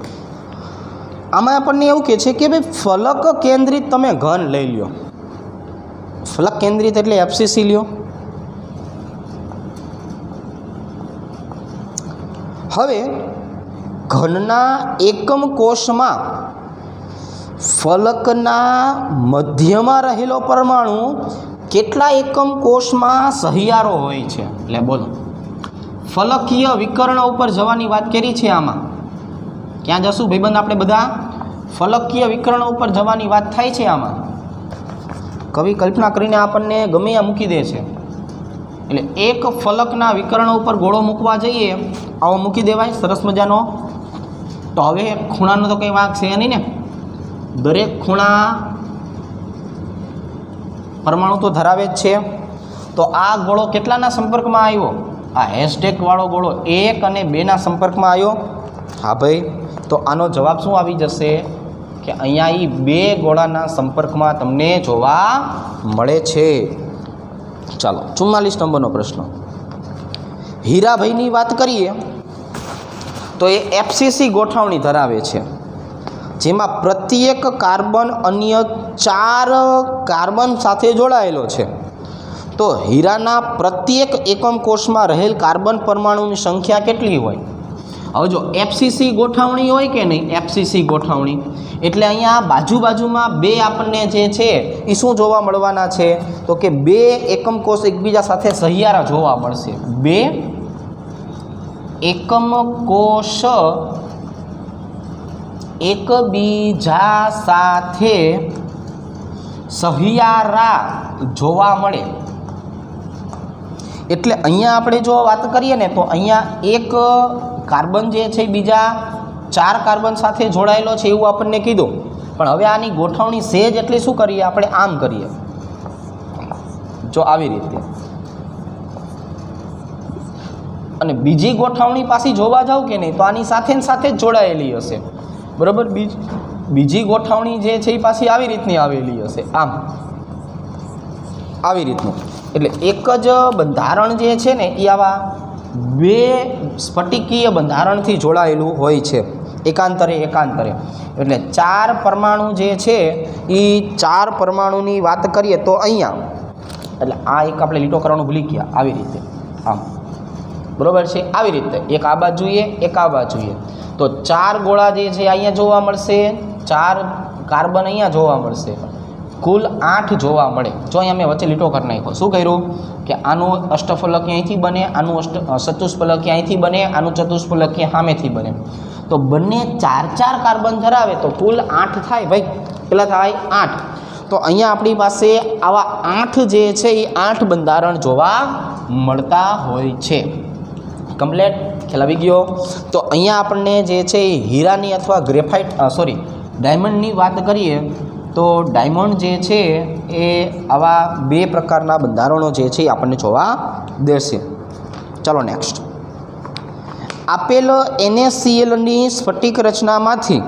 આપણને એવું કહે છે કે ભાઈ ફલક કેન્દ્રિત તમે ઘન લઈ લ્યો. ફલક કેન્દ્રિત એટલે એફસીસી લ્યો. હવે ઘનના એકમ કોષમાં ફલકના મધ્યમાં રહેલો પરમાણુ કેટલા એકમ કોષમાં સહિયારો હોય છે? એટલે બોલો, ફલકીય વિકર્ણ ઉપર જવાની વાત કરી છે. આમાં ક્યાં જશું ભાઈબંધ? આપણે બધા ફલકીય વિકર્ણ ઉપર જવાની વાત થાય છે. આમાં કવિ કલ્પના કરીને આપણને ગમે આ મૂકી દે છે. એટલે એક ફલકના વિકર્ણ ઉપર ગોળો મૂકવા જઈએ, આવો મૂકી દેવાય સરસ મજાનો. તો હવે ખૂણાનો તો કંઈ વાંક છે નહીં ને. દરેક ખૂણા પરમાણુ તો ધરાવે જ છે. તો આ ગોળો કેટલાના સંપર્કમાં આવ્યો? આ હેશટેગ વાળો ગોળો 1 અને 2ના સંપર્કમાં આવ્યો. હા ભાઈ, તો આનો જવાબ શું આવી જશે કે અહીંયા એ 2 ગોળાના સંપર્કમાં તમને જોવા મળે છે. ચાલો 44 નંબરનો પ્રશ્ન. હીરાભાઈની વાત કરીએ તો એ એફસીસી ગોઠવણી ધરાવે છે, જેમાં પ્રત્યેક કાર્બન અન્ય 4 કાર્બન સાથે જોડાયેલો છે. તો હીરાના પ્રત્યેક એકમ કોષમાં રહેલ કાર્બન પરમાણુની સંખ્યા કેટલી હોય? હવે જો એફસીસી ગોઠવણી હોય કે નહીં, એફસીસી ગોઠવણી એટલે અહીંયા બાજુમાં 2 આપણને જે છે એ શું જોવા મળવાના છે? તો કે 2 એકમ કોષ એકબીજા સાથે સહિયારા જોવા મળશે. 2 એકમ કોષ એકબીજા સાથે સહિયારા જોવા મળે. એટલે અહીંયા આપણે જો વાત કરીએ ને તો અહીંયા એક કાર્બન જે છે બીજા 4 કાર્બન સાથે જોડાયેલો છે એવું આપણને કીધું. પણ હવે આની ગોઠવણી સહેજ એટલે શું કરીએ આપણે? આમ કરીએ, જો આવી રીતે. અને બીજી ગોઠવણી પાછી જોવા જાવ કે નહીં તો આની સાથે જ જોડાયેલી હશે. બરાબર, બીજી ગોઠવણી જે છે એ પાછી આવી રીતની આવેલી હશે, આમ આવી રીતનું. એટલે એક જ બંધારણ જે છે ને એ આવા 2 સ્ફટિકીય બંધારણથી જોડાયેલું હોય છે, એકાંતરે. એટલે 4 પરમાણુ જે છે એ 4 પરમાણુની વાત કરીએ તો અહીંયા, એટલે આ એક આપણે લીટો કરવાનું ભૂલી ગયા, આવી રીતે આમ. બરાબર છે, આવી રીતે એક આ બાજુએ એક આ બાજુએ. તો 4 ગોળા જે છે અહીંયા જોવા મળશે, 4 કાર્બન અહીંયા જોવા મળશે, કુલ 8 જોવા મળે. જો અહીંયા મેં વચ્ચે લીટો કરી નાખ્યો. શું કર્યું કે આનું અષ્ટફલકી અહીંથી બને, આનું ચતુષ્ફલકી અહીંથી બને, આનું ચતુષ્ફલકી સામેથી બને. તો બંને 4 કાર્બન ધરાવે તો કુલ 8 થાય ભાઈ. કેટલા થાય? 8. તો અહીંયા આપણી પાસે આવા 8 જે છે એ 8 બંધારણ જોવા મળતા હોય છે. કમ્પ્લેટ ખ્યાલ આવી ગયો. તો અહીંયા આપણને જે છે એ હીરાની અથવા ડાયમંડની વાત કરીએ તો ડાયમંડ જે છે એ આવા 2 પ્રકારના બંધારણો જે છે એ આપણને જોવા દેશે. ચાલો નેક્સ્ટ. આપેલ NaClની સ્ફટિક રચનામાંથી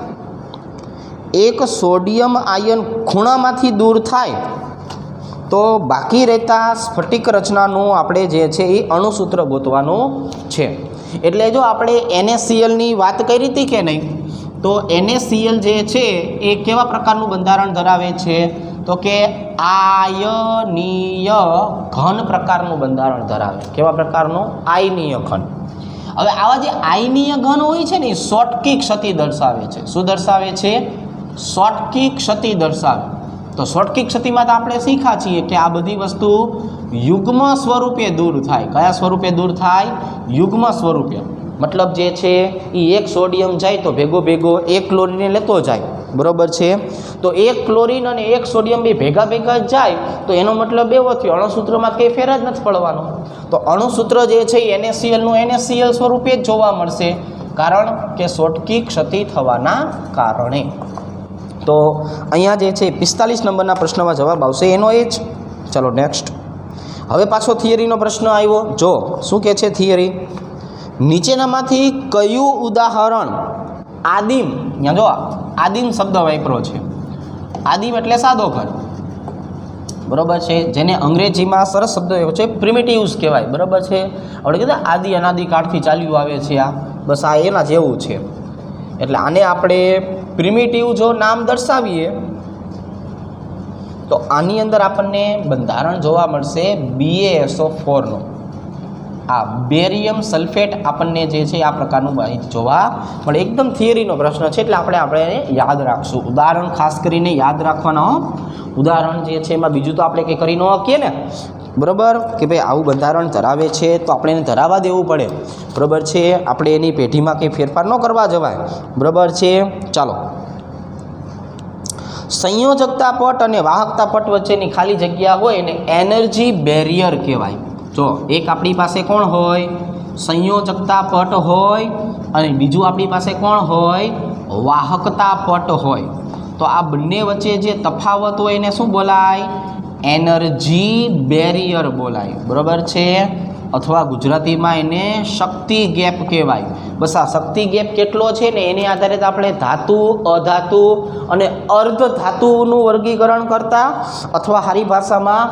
એક સોડિયમ આયન ખૂણામાંથી દૂર થાય તો બાકી રહેતા સ્ફટિક રચનાનું આપણે જે છે એ અણુસૂત્ર ગોતવાનું છે. એટલે જો આપણે NaClની વાત કરી હતી કે નહીં, તો NaCl જે છે એ કેવા પ્રકારનું બંધારણ ધરાવે છે? તો કે આયનીય ઘન પ્રકારનું બંધારણ ધરાવે. કેવા પ્રકારનું? આયનીય ઘન. હવે આવા જે આયનીય ઘન હોય છે ને એ શોટકી ક્ષતિ દર્શાવે છે. શું દર્શાવે છે? શોટકી ક્ષતિ દર્શાવે. તો શોટકી ક્ષતિમાં તો આપણે શીખ્યા છીએ કે આ બધી વસ્તુ યુગ્મ સ્વરૂપે દૂર થાય. કયા સ્વરૂપે દૂર થાય? યુગ્મ સ્વરૂપે. મતલબ જે છે એ એક સોડિયમ જાય તો ભેગો ભેગો એક ક્લોરીનને લેતો જાય, બરાબર છે. તો એક ક્લોરીન અને એક સોડિયમ બે ભેગા ભેગા જ જાય તો એનો મતલબ એવો થયો અણુસૂત્રમાં કંઈ ફેર જ નથી પડવાનો. તો અણુસૂત્ર જે છે એ NaClનું NaCl સ્વરૂપે જ જોવા મળશે, કારણ કે શોટકી ક્ષતિ થવાના કારણે. તો અહીંયા જે છે 45 નંબરના પ્રશ્નમાં જવાબ આવશે એનો એ જ. ચાલો નેક્સ્ટ. હવે પાછો થિયરીનો પ્રશ્ન આવ્યો. જો શું કહે છે થિયરી, નીચેનામાંથી કયું ઉદાહરણ આદિમ, અહીંયા જો આદિમ શબ્દ વાપરો છે. આદિમ એટલે સાદો ઘર, બરાબર છે, જેને અંગ્રેજીમાં સરસ શબ્દ એવો છે પ્રિમિટિવ્સ કહેવાય, બરાબર છે. આપણે કીધું આદિ અનાદિકાળથી ચાલ્યું આવે છે આ, બસ આ એના જેવું છે. એટલે આને આપણે પ્રિમિટિવ જો નામ દર્શાવીએ તો આની અંદર આપણને બંધારણ જોવા મળશે BaSO4નું. આ બેરિયમ સલ્ફેટ આપણને જે છે આ પ્રકારનું જોવા મળે. એકદમ થિયરીનો પ્રશ્ન છે એટલે આપણે યાદ રાખશું. ઉદાહરણ ખાસ કરીને યાદ રાખવાના. ઉદાહરણ જે છે એમાં બીજું તો આપણે કંઈ કરી ન શકીએ ને, બરાબર, કે ભાઈ આવું બંધારણ ધરાવે છે તો આપણે એને ધરાવવા દેવું પડે, બરાબર છે. આપણે એની પેઢીમાં કંઈ ફેરફાર ન કરવા જવાય, બરાબર છે. ચાલો, સંયોજકતા પટ અને વાહકતા પટ વચ્ચેની ખાલી જગ્યા હોય એને એનર્જી બેરિયર કહેવાય. જો એક આપણી પાસે કોણ હોય? સંયોજકતા પટ હોય, અને બીજું આપણી પાસે કોણ હોય? વાહકતા પટ હોય. તો આ બંને વચ્ચે જે તફાવત હોય એને શું બોલાય? એનર્જી બેરિયર બોલાય, બરાબર છે. અથવા ગુજરાતીમાં એને શક્તિ ગેપ કહેવાય. બસ આ શક્તિ ગેપ કેટલો છે ને એની આધારે આપણે ધાતુ, અધાતુ અને અર્ધ ધાતુનું વર્ગીકરણ કરતા, અથવા સારી ભાષામાં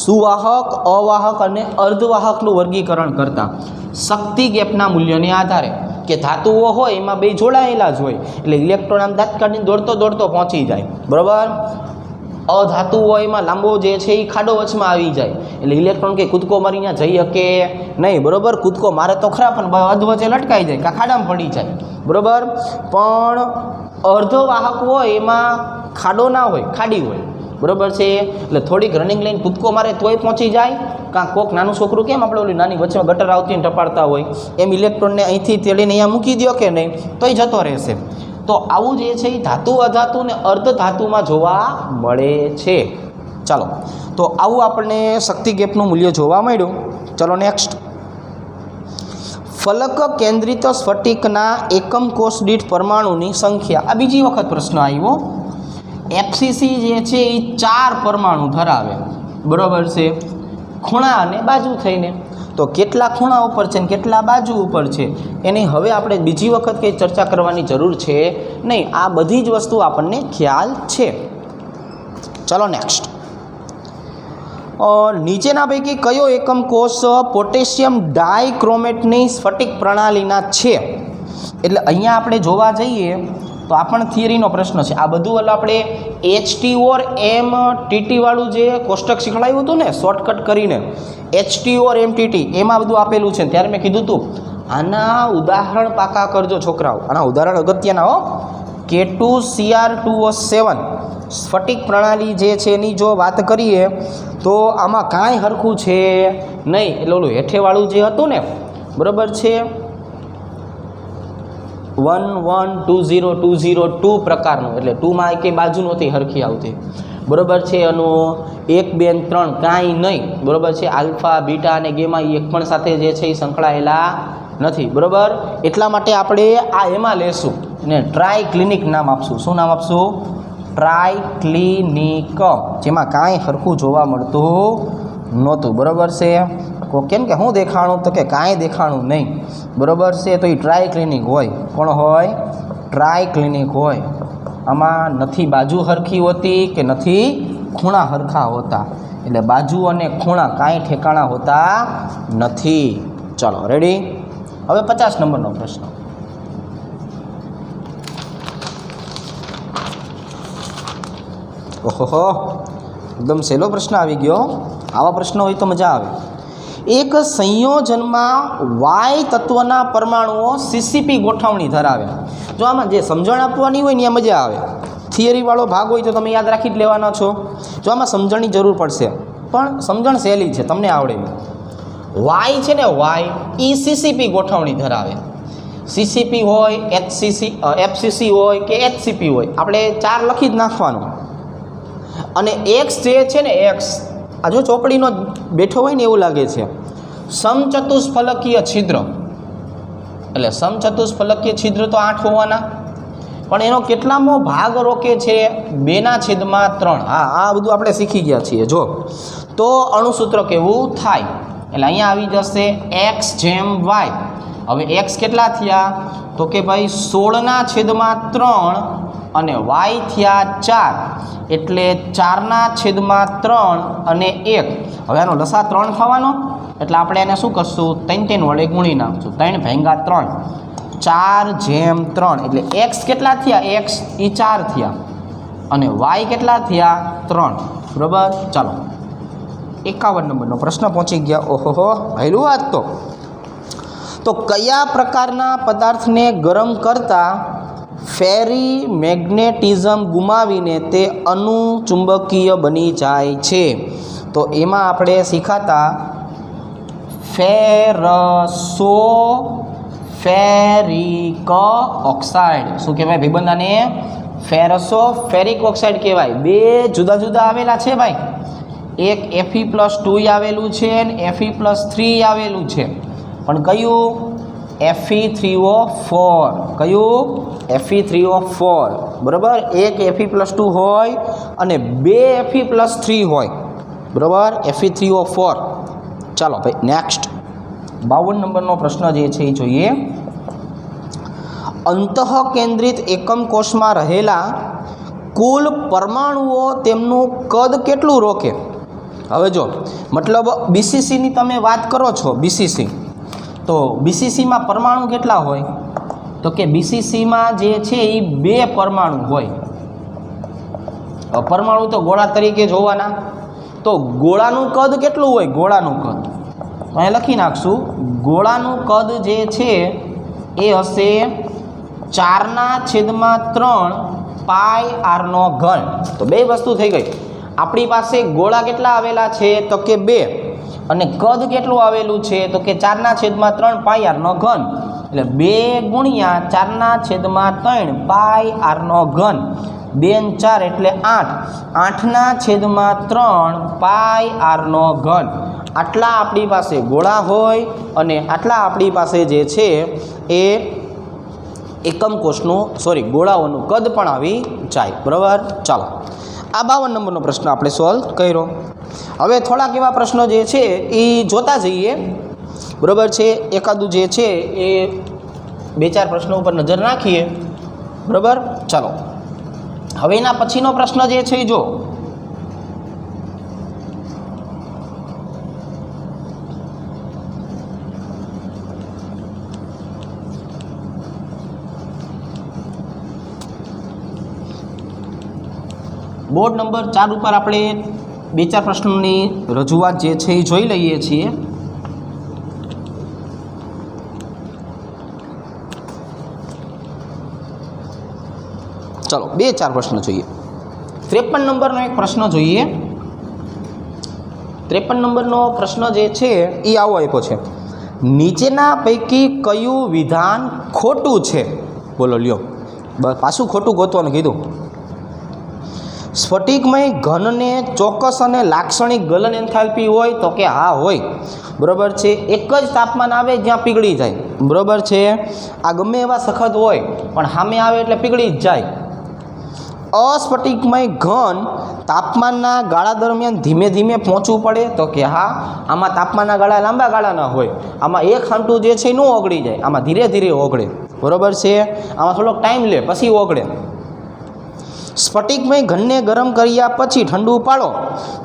સુવાહક, અવાહક અને અર્ધવાહકનું વર્ગીકરણ કરતા શક્તિ ગેપના મૂલ્યને આધારે. કે ધાતુઓ હોય એમાં બે જોડાયેલા જ હોય એટલે ઇલેક્ટ્રોન આમ દાંત કાઢીને દોડતો દોડતો પહોંચી જાય, બરાબર. અધાતુ હોય એમાં લાંબો જે છે એ ખાડો વચમાં આવી જાય એટલે ઇલેક્ટ્રોન કે કૂદકો મારીને જઈ શકે નહીં, બરાબર. કૂદકો મારે તો ખરા પણ અધવચ્ચે લટકાઈ જાય કાં ખાડામાં પડી જાય, બરાબર. પણ અર્ધવાહક હોય એમાં ખાડો ના હોય, ખાડી હોય, બરાબર છે. એટલે થોડીક રનિંગ લઈને કૂદકો મારે તોય પહોંચી જાય. કાં કોક નાનું છોકરું કેમ આપણે ઓલી નાની વચ્ચે ગટર આવતી ને ટપાડતા હોય એમ ઇલેક્ટ્રોનને અહીંથી તેડીને અહીંયા મૂકી દો કે નહીં તોય જતો રહેશે. તો આવું જે છે એ ધાતુ, અધાતુ ને અર્ધ ધાતુમાં જોવા મળે છે. ચાલો, તો આવું આપણને શક્તિ ગેપનું મૂલ્ય જોવા મળ્યું. ચલો નેક્સ્ટ. ફલક કેન્દ્રિત સ્ફટિકના એકમ કોષ દીઠ પરમાણુની સંખ્યા. આ બીજી વખત પ્રશ્ન આવ્યો. FCC જે છે એ 4 પરમાણુ ધરાવે, બરાબર છે, ખૂણા અને બાજુ થઈને. તો કેટલા ખૂણા ઉપર છે ને કેટલા બાજુ ઉપર છે એની હવે આપણે બીજી વખત કંઈ ચર્ચા કરવાની જરૂર છે નહીં. આ બધી જ વસ્તુ આપણને ખ્યાલ છે. ચલો નેક્સ્ટ. નીચેના પૈકી કયો એકમ કોષ પોટેશિયમ ડાયક્રોમેટની સ્ફટિક પ્રણાલીના છે? એટલે અહીંયા આપણે જોવા જઈએ તો આ પણ થિયરીનો પ્રશ્ન છે. આ બધું આપણે HTOR-MTT વાળું જે કોષ્ટક શીખવાડ્યું હતું ને શોર્ટકટ કરીને, HTOR-MTT એમાં બધું આપેલું છે. ત્યારે મેં કીધું હતું આના ઉદાહરણ પાકા કરજો છોકરાઓ. આના ઉદાહરણ અગત્યના હો. K2Cr2O7 સ્ફટિક પ્રણાલી જે છે એની જો વાત કરીએ તો આમાં કાંઈ હરખું છે નહીં. એટલે ઓલું હેઠેવાળું જે હતું ને, બરાબર છે, 1120202 પ્રકારનું, એટલે 2માં કંઈ બાજુ નહોતી હરખી આવતી, બરાબર છે. એનું 1, 2 અને 3 કાંઈ નહીં, બરાબર છે. આલ્ફા, બીટા અને ગેમા એ એક પણ સાથે જે છે એ સંકળાયેલા નથી, બરાબર. એટલા માટે આપણે આ એમાં લેશું અને ટ્રાયક્લિનિક નામ આપશું. શું નામ આપશું? ટ્રાયક્લિનિક, જેમાં કાંઈ હરખું જોવા મળતું નહોતું, બરાબર છે. કેમ કે શું દેખાણું? તો કે કાંઈ દેખાણું નહીં, બરાબર છે. તો એ ટ્રાયક્લિનિક હોય. કોણ હોય? ટ્રાયક્લિનિક હોય. આમાં નથી બાજુ હરખી હોતી કે નથી ખૂણા હરખા હોતા, એટલે બાજુ અને ખૂણા કાંઈ ઠેકાણા હોતા નથી. ચાલો રેડી. હવે 50 નંબરનો પ્રશ્ન. ઓહો, એકદમ સહેલો પ્રશ્ન આવી ગયો. આવા પ્રશ્નો હોય તો મજા આવે. એક સંયોજનમાં Y તત્વના પરમાણુઓ CCP ગોઠવણી ધરાવે. જો આમાં જે સમજણ આપવાની હોય ને એ મજા આવે. થિયરીવાળો ભાગ હોય તો તમે યાદ રાખી જ લેવાના છો. જો આમાં સમજણની જરૂર પડશે, પણ સમજણ સહેલી છે, તમને આવડે. વાય છે ને, વાય એ સીસીપી ગોઠવણી ધરાવે. સીસીપી હોય, એફસીસી હોય કે એચસીપી હોય, આપણે 4 લખી જ નાખવાનું. અને એક્સ જે છે ને, એક્સ આ જો ચોપડીનો બેઠો હોય ને એવું લાગે છે. સમચતુષ્ફલકીય છિદ્ર, એટલે સમચતુષ્ફલકીય છિદ્ર તો 8 હોવાના, પણ એનો કેટલામો ભાગ રોકે છે? 2/3. હા, આ બધું આપણે શીખી ગયા છીએ. જો તો અણુસૂત્ર કેવું થાય? એટલે અહીંયા આવી જશે x/y. હવે x કેટલા થયા? તો કે ભાઈ 16/3 અને y થયા 4, એટલે 4/3 અને 1. હવે આનો લસા 3 થવાનો, એટલે આપણે એને શું કરશું? 3 વડે ગુણી નાખશું. 3/3 4/3, એટલે x કેટલા થયા? x એ 4 થયા અને y કેટલા થયા? 3. બરાબર. ચાલો 51 નંબરનો પ્રશ્ન પહોંચી ગયા. ઓહોહો, પહેલું વાત તો કયા પ્રકારના પદાર્થને ગરમ કરતા ફેરી મેગ્નેટિઝમ ગુમાવીને તે અનુચુંબકીય બની જાય છે? તો એમાં આપણે શીખાતા ફેરસો ફેરિક ઓક્સાઇડ. શું કહેવાય ભાઈબંધ આને? ફેરસો ફેરિક ઓક્સાઇડ કહેવાય. 2 જુદા જુદા આવેલા છે ભાઈ. એક Fe+2 આવેલું છે અને Fe+3 આવેલું છે, પણ કયું? Fe3O4. કયું? Fe3O4. બરાબર. એક Fe+2 હોય અને 2 Fe+3 હોય. બરાબર, Fe3O4. ચાલો ભાઈ નેક્સ્ટ 52 નંબરનો પ્રશ્ન જે છે એ જોઈએ. અંતઃકેન્દ્રિત એકમ કોષમાં રહેલા કુલ પરમાણુઓ તેમનું કદ કેટલું રોકે? હવે જો મતલબ બીસીસીની તમે વાત કરો છો, બીસીસી, તો બીસીસીમાં પરમાણુ કેટલા હોય? તો કે બીસીસીમાં જે છે એ 2 પરમાણુ હોય. પરમાણુ તો ગોળા તરીકે જોવાના, તો ગોળાનું કદ કેટલું હોય? ગોળાનું કદ અહીં લખી નાખશું. ગોળાનું કદ જે છે એ હશે 4/3 πr². તો 2 વસ્તુ થઈ ગઈ. આપણી પાસે ગોળા કેટલા આવેલા છે? તો કે 2, અને કદ કેટલું આવેલું છે? તો કે 4/3 πr². એટલે 2 ગુણ્યા 4/3 πr². 2 અને 4 એટલે 8. 8/3 πr². આટલા આપણી પાસે ગોળા હોય અને આટલા આપણી પાસે જે છે એ એકમ કોષનું ગોળાઓનું કદ પણ આવી જાય. બરાબર. ચાલો આ 52 નંબરનો પ્રશ્ન આપણે સોલ્વ કર્યો. હવે થોડાક એવા પ્રશ્નો જે છે એ જોતા જઈએ. બરાબર છે. એકાદું જે છે એ 2-4 પ્રશ્નો ઉપર નજર નાખીએ. બરાબર. ચાલો હવે એના પછીનો પ્રશ્ન જે છે એ જો. બોર્ડ નંબર 4 ઉપર આપણે 2-4 પ્રશ્નોની રજૂઆત જે છે એ જોઈ લઈએ છીએ. ચાલો 2-4 પ્રશ્ન જોઈએ. 53 નંબરનો એક પ્રશ્ન જોઈએ. 53 નંબરનો પ્રશ્ન જે છે એ આવો આપ્યો છે. નીચેના પૈકી કયું વિધાન ખોટું છે? બોલો લ્યો. બસ પાછું ખોટું ગોતવાનું કીધું. સ્ફટિકમય ઘનને ચોક્કસ અને લાક્ષણિક ગલન એન્થાલ્પી હોય? તો કે હા હોય. બરાબર છે. એક જ તાપમાન આવે જ્યાં પીગળી જાય. બરાબર છે. આ ગમે એવા સખત હોય પણ સામે આવે એટલે પીગળી જ જાય. અસ્ફટિકમય ઘન તાપમાનના ગાળા દરમિયાન ધીમે ધીમે પહોંચવું પડે? તો કે હા. આમાં તાપમાનના ગાળા લાંબા ગાળાના હોય. આમાં એક હાંટું જે છે ન ઓગળી જાય, આમાં ધીરે ધીરે ઓગળે. બરાબર છે. આમાં થોડોક ટાઈમ લે પછી ઓગળે. સ્ફટિકમય ઘનને ગરમ કર્યા પછી ઠંડુ પાડો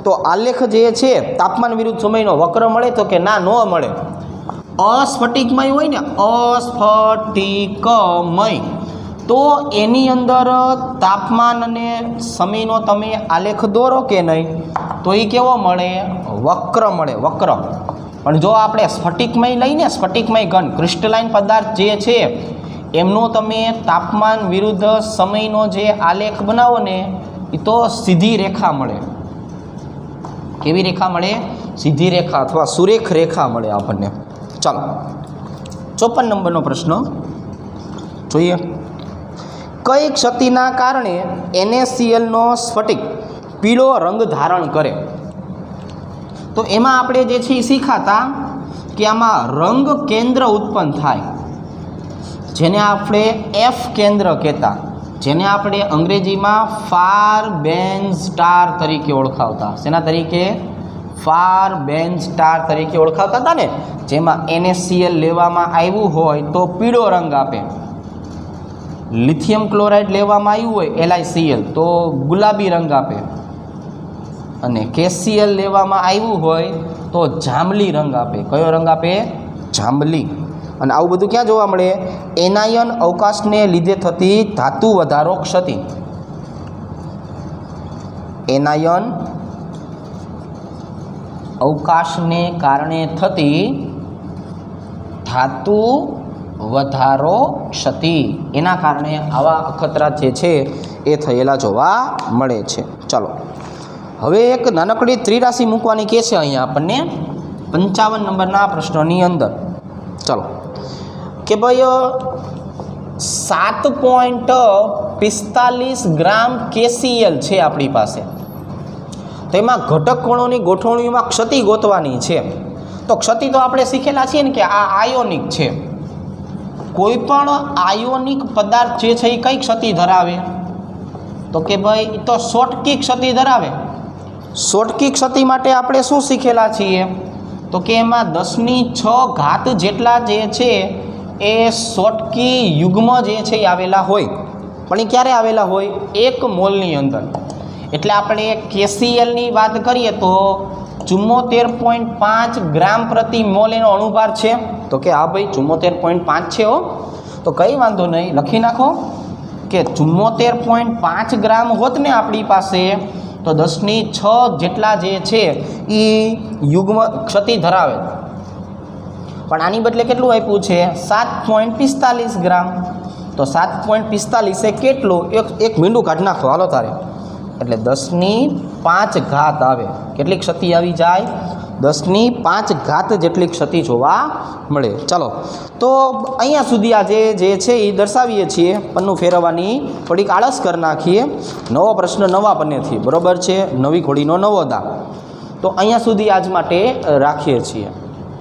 તો આલેખ જે છે તાપમાન વિરુદ્ધ સમયનો વક્ર મળે? તો કે ના, ન મળે. અસ્ફટિકમય હોય ને, અસ્ફટિકમય, તો એની અંદર તાપમાન અને સમયનો તમે આલેખ દોરો કે નહીં, તો એ કેવો મળે? વક્ર મળે, વક્ર. પણ જો આપણે સ્ફટિકમય લઈને, સ્ફટિકમય ઘન ક્રિસ્ટલાઇન પદાર્થ જે છે એમનો તમે તાપમાન વિરુદ્ધ સમયનો જે આલેખ બનાવો ને એ તો સીધી રેખા મળે. કેવી રેખા મળે? સીધી રેખા અથવા સુરેખ રેખા મળે આપણને. ચાલો 54 નંબરનો પ્રશ્ન જોઈએ. કઈ ક્ષતિના કારણે NaClનો સ્ફટિક પીળો રંગ ધારણ કરે? તો એમાં આપણે જે છે એ શીખાતા કે આમાં રંગ કેન્દ્ર ઉત્પન્ન થાય, જેને આપણે એફ કેન્દ્ર કહેતા, જેને આપણે અંગ્રેજીમાં ફાર બેન્ઝ સ્ટાર તરીકે ઓળખાવતા. શેના તરીકે? ફાર બેન્ઝ સ્ટાર તરીકે ઓળખાવતા હતા ને. જેમાં NaCl લેવામાં આવ્યું હોય તો પીળો રંગ આપે, લિથિયમ ક્લોરાઇડ લેવામાં આવ્યું હોય LiCl તો ગુલાબી રંગ આપે, અને KCl લેવામાં આવ્યું હોય તો જાંબલી રંગ આપે. કયો રંગ આપે? જાંબલી. અને આવું બધું ક્યાં જોવા મળે? એનાયન અવકાશને લીધે થતી ધાતુ વધારો ક્ષતિ. એનાયન અવકાશને કારણે થતી ધાતુ વધારો ક્ષતિ, એના કારણે આવા અખતરા જે છે એ થયેલા જોવા મળે છે. ચાલો હવે એક નાનકડી ત્રિરાશિ મૂકવાની કહે છે અહીંયા આપણને 55 નંબરના પ્રશ્નની અંદર. ચાલો કે ભાઈ 7.45 ગ્રામ KCl છે આપણી પાસે, તો એમાં ઘટક કણોની ગોઠવણીમાં ક્ષતિ ગોતવાની છે. તો ક્ષતિ તો આપણે શીખેલા છીએ ને કે આ આયોનિક છે. કોઈ પણ આયોનિક પદાર્થ જે છે એ કઈ ક્ષતિ ધરાવે? તો કે ભાઈ તો શોટકી ક્ષતિ ધરાવે. શોટકી ક્ષતિ માટે આપણે શું શીખેલા છીએ? તો કે એમાં 10⁶ ઘાત જેટલા જે છે એ શોટકી યુગ્મ જે છે એ આવેલા હોય. પણ એ ક્યારે આવેલા હોય? 1 મોલની અંદર. એટલે આપણે KClની વાત કરીએ તો 74.5 ગ્રામ પ્રતિ મોલ એનો અણુભાર છે. તો કે હા ભાઈ 74.5 છે હો. તો કંઈ વાંધો નહીં, લખી નાખો કે 74.5 ગ્રામ હોત ને આપણી પાસે તો 10⁶ જેટલા જે છે એ યુગ્મ ક્ષતિ ધરાવે. પણ આની બદલે કેટલું આપ્યું છે? 7.45 ગ્રામ. તો 7.45 એ કેટલું? એક મીંડું કાઢી નાખો હાલો તારે. એટલે 10⁵ ઘાત આવે. કેટલી ક્ષતિ આવી જાય? 10⁵ ઘાત જેટલી ક્ષતિ જોવા મળે. ચાલો તો અહીંયા સુધી આજે જે છે એ દર્શાવીએ છીએ. પન્નું ફેરવવાની થોડીક આળસ કરી નાખીએ. નવો પ્રશ્ન નવા પન્નેથી, બરાબર છે? નવી ઘોડીનો નવો દાવ. તો અહીંયા સુધી આજ માટે રાખીએ છીએ.